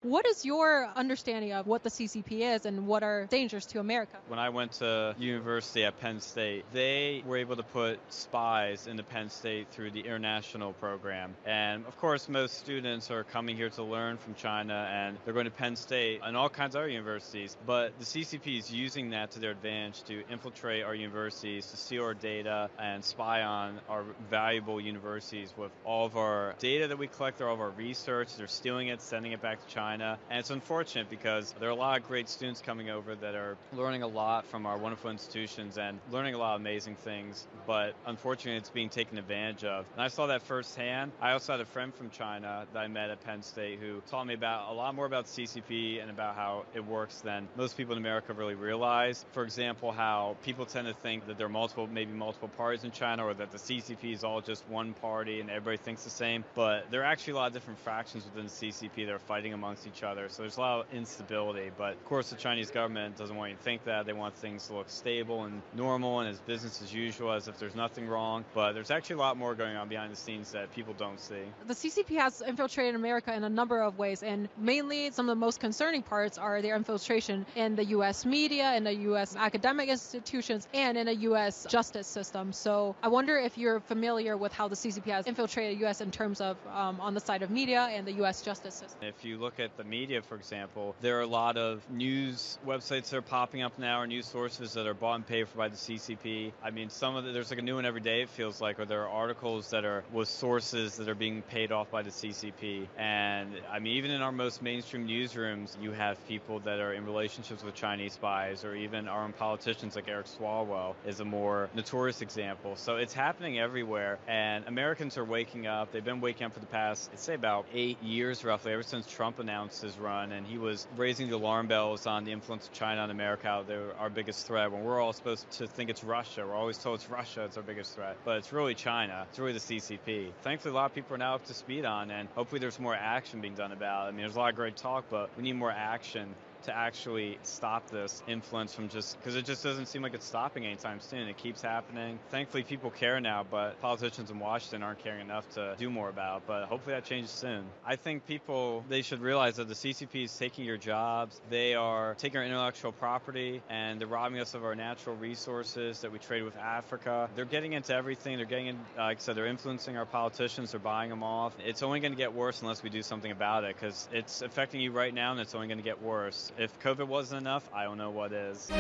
What is your understanding of what the CCP is and what are dangers to America? When I went to university at Penn State, they were able to put spies into Penn State through the international program. And of course, most students are coming here to learn from China and they're going to Penn State and all kinds of other universities. But the CCP is using that to their advantage to infiltrate our universities, to steal our data and spy on our valuable universities with all of our data that we collect, all of our research. They're stealing it, sending it back to China. And it's unfortunate because there are a lot of great students coming over that are learning a lot from our wonderful institutions and learning a lot of amazing things, but unfortunately it's being taken advantage of. And I saw that firsthand. I also had a friend from China that I met at Penn State who taught me about a lot more about CCP and about how it works than most people in America really realize. For example, how people tend to think that there are maybe multiple parties in China, or that the CCP is all just one party and everybody thinks the same. But there are actually a lot of different factions within the CCP that are fighting amongst each other. So there's a lot of instability. But of course, the Chinese government doesn't want you to think that. They want things to look stable and normal and as business as usual, as if there's nothing wrong. But there's actually a lot more going on behind the scenes that people don't see. The CCP has infiltrated America in a number of ways, and mainly some of the most concerning parts are their infiltration in the U.S. media, in the U.S. academic institutions, and in the U.S. justice system. So I wonder if you're familiar with how the CCP has infiltrated the U.S. in terms of on the side of media and the U.S. justice system. If you look at the media, for example, there are a lot of news websites that are popping up now, or news sources that are bought and paid for by the CCP. I mean, there's like a new one every day, it feels like, or there are articles that are with sources that are being paid off by the CCP. And I mean, even in our most mainstream newsrooms, you have people that are in relationships with Chinese spies, or even our own politicians like Eric Swalwell is a more notorious example. So it's happening everywhere, and Americans are waking up. They've been waking up for the past, I'd say, about 8 years roughly, ever since Trump announced his run, and he was raising the alarm bells on the influence of China on America, how they're our biggest threat, when we're all supposed to think it's Russia. We're always told it's Russia, it's our biggest threat, but it's really China. It's really the CCP. Thankfully, a lot of people are now up to speed on, and hopefully there's more action being done about it. I mean, there's a lot of great talk, but we need more action to actually stop this influence from because it just doesn't seem like it's stopping anytime soon. It keeps happening. Thankfully, people care now, but politicians in Washington aren't caring enough to do more about it. But hopefully that changes soon. I think they should realize that the CCP is taking your jobs. They are taking our intellectual property, and they're robbing us of our natural resources that we trade with Africa. They're getting into everything. They're getting in, like I said, they're influencing our politicians. They're buying them off. It's only going to get worse unless we do something about it, because it's affecting you right now, and it's only going to get worse. If COVID wasn't enough, I don't know what is.